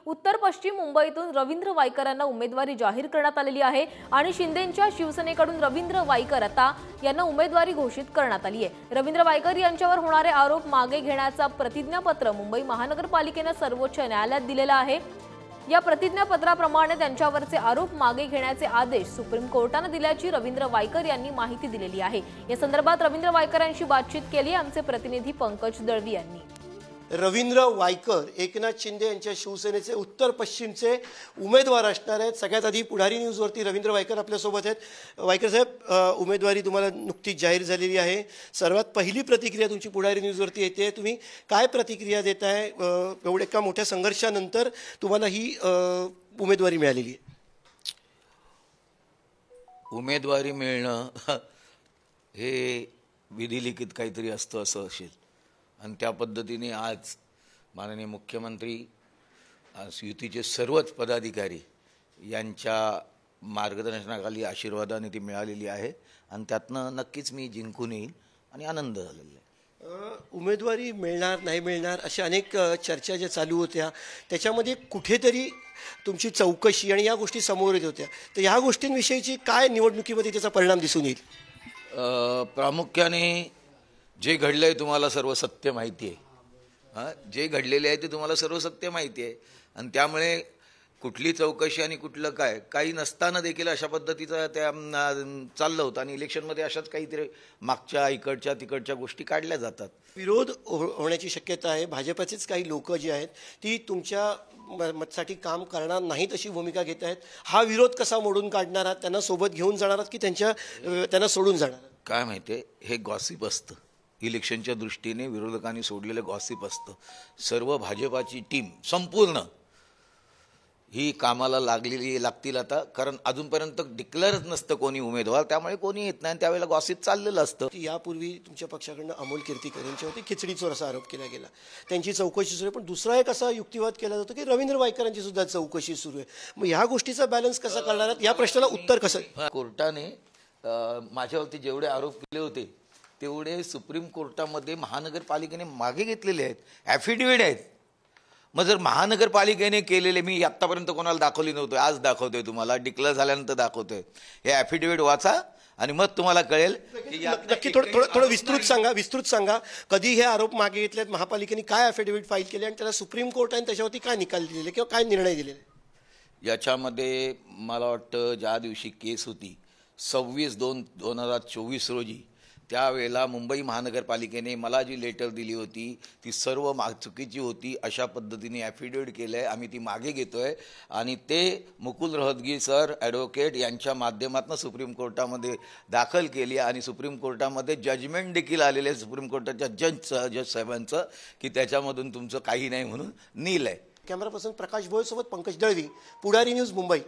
उत्तर पश्चिम मुंबईतून रवींद्र वायकरांना उमेदवारी जाहीर करण्यात आलेली आहे आणि शिंदेंच्या शिवसेनेकडून रवींद्र वायकर आता यांना उमेदवारी घोषित करण्यात आली आहे। रवींद्र वायकर यांच्यावर होणारे आरोप मागे घेण्याचा प्रतिज्ञापत्र मुंबई महानगरपालिकेने सर्वोच्च न्यायालयात दिलेला आहे। या प्रतिज्ञापत्राप्रमाणे त्यांच्यावरचे आरोप मागे घेण्याचे आदेश सुप्रीम कोर्टाने दिल्याची रवींद्र वायकर यांनी माहिती दिलेली आहे। या संदर्भात रवींद्र वायकरांशी बातचीत केली आमचे प्रतिनिधी पंकज दळवी यांनी। रवींद्र वायकर एकनाथ शिंदे यांच्या शिवसेनेचे उत्तर पश्चिमचे उमेदवार असणार आहेत। सगळ्यात आधी पुढारी न्यूजवरती रवींद्र वायकर आपल्यासोबत आहेत। वायकर साहेब, उमेदवारी तुम्हाला नुकतीच जाहीर झालेली आहे। सर्वात पहिली प्रतिक्रिया तुमची पुढारी न्यूजवरती येते, तुम्ही काय प्रतिक्रिया देताय? एवढ्या मोठ्या संघर्षानंतर तुम्हाला ही उमेदवारी मिळालेली आहे। उमेदवारी मिळणं हे विधिलिखित काहीतरी असतं असं असेल आणि त्या पद्धतीने आज माननीय मुख्यमंत्री युतीचे सर्वच पदाधिकारी यांच्या मार्गदर्शनाखाली आशीर्वादाने ती मिळालेली आहे आणि त्यातनं नक्कीच मी जिंकून येईल आणि आनंद झालेला आहे। उमेदवारी मिळणार नाही मिळणार अशा अनेक चर्चा ज्या चालू होत्या, त्याच्यामध्ये कुठेतरी तुमची चौकशी आणि या गोष्टी समोर येत होत्या, तर ह्या गोष्टींविषयीची काय निवडणुकीमध्ये त्याचा परिणाम दिसून येईल? प्रामुख्याने जे घडलंय तुम्हाला सर्व सत्य माहिती आहे। जे घडलेले आहे ते तुम्हाला सर्व सत्य माहिती आहे आणि त्यामुळे कुठली चौकशी आणि कुठलं काही नसताना देखील अशा पद्धतीचं त्या चाललं होतं आणि इलेक्शनमध्ये अशाच काहीतरी मागच्या इकडच्या तिकडच्या गोष्टी काढल्या जातात। विरोध होण्याची शक्यता आहे। भाजपचेच काही लोक जे आहेत ती तुमच्या मतासाठी काम करणार नाहीत अशी भूमिका घेत आहेत। हा विरोध कसा मोडून काढणार आहात? त्यांना सोबत घेऊन जाणार आहात की त्यांना सोडून जाणार? काय माहिती आहे, हे गॉसिप असतं। इलेक्शनच्या दृष्टीने विरोधकांनी सोडलेलं गॉसिप असतं। सर्व भाजपाची टीम संपूर्ण ही कामाला लागतील आता, कारण अजूनपर्यंत डिक्लेअरच नसतं कोणी उमेदवार, त्यामुळे कोणी येत नाही, त्यावेळेला गॉसिप चाललेलं असतं। यापूर्वी तुमच्या पक्षाकडनं अमोल कीर्तीकर यांच्यावरती खिचडी चोर असा आरोप केला गेला, त्यांची चौकशी सुरू आहे, पण दुसरा एक असा युक्तिवाद केला जातो की रवींद्र वायकरांची सुद्धा चौकशी सुरू आहे। मग ह्या गोष्टीचा बॅलन्स कसा करणार आहात? या प्रश्नाला उत्तर कसं? कोर्टाने माझ्यावरती जेवढे आरोप केले होते तेवढे सुप्रीम कोर्टामध्ये महानगरपालिकेने मागे घेतलेले आहेत, ॲफिडेव्हिट आहेत। मग जर महानगरपालिकेने केलेले, मी आत्तापर्यंत कोणाला दाखवली नव्हतं, आज दाखवतोय तुम्हाला, डिक्लेअर झाल्यानंतर दाखवतोय। हे ॲफिडेव्हिट वाचा आणि मग तुम्हाला कळेल की नक्की थोडं विस्तृत सांगा कधी हे आरोप मागे घेतलेत, महापालिकेने काय ॲफिडेव्हिट फाईल केले आणि त्याला सुप्रीम कोर्टाने त्याच्यावरती काय निकाल दिलेले किंवा काय निर्णय दिलेले? याच्यामध्ये मला वाटतं ज्या दिवशी केस होती 26/2/2024 रोजी, त्यावेळेला मुंबई महानगरपालिकेने मला जी लेटर दिली होती ती सर्व चुकीची होती अशा पद्धतीने ॲफिडेव्हिट केलं आहे। आम्ही ती मागे घेतो आहे आणि ते मुकुल रोहतगी सर ॲडव्होकेट यांच्या माध्यमातून सुप्रीम कोर्टामध्ये दाखल केली आणि सुप्रीम कोर्टामध्ये जजमेंट देखील आलेले आहे सुप्रीम कोर्टाच्या जज साहेबांचं की त्याच्यामधून तुमचं काही नाही म्हणून नील आहे। कॅमेरा पर्सन प्रकाश भोळे सोबत पंकज दळवी, पुढारी न्यूज, मुंबई।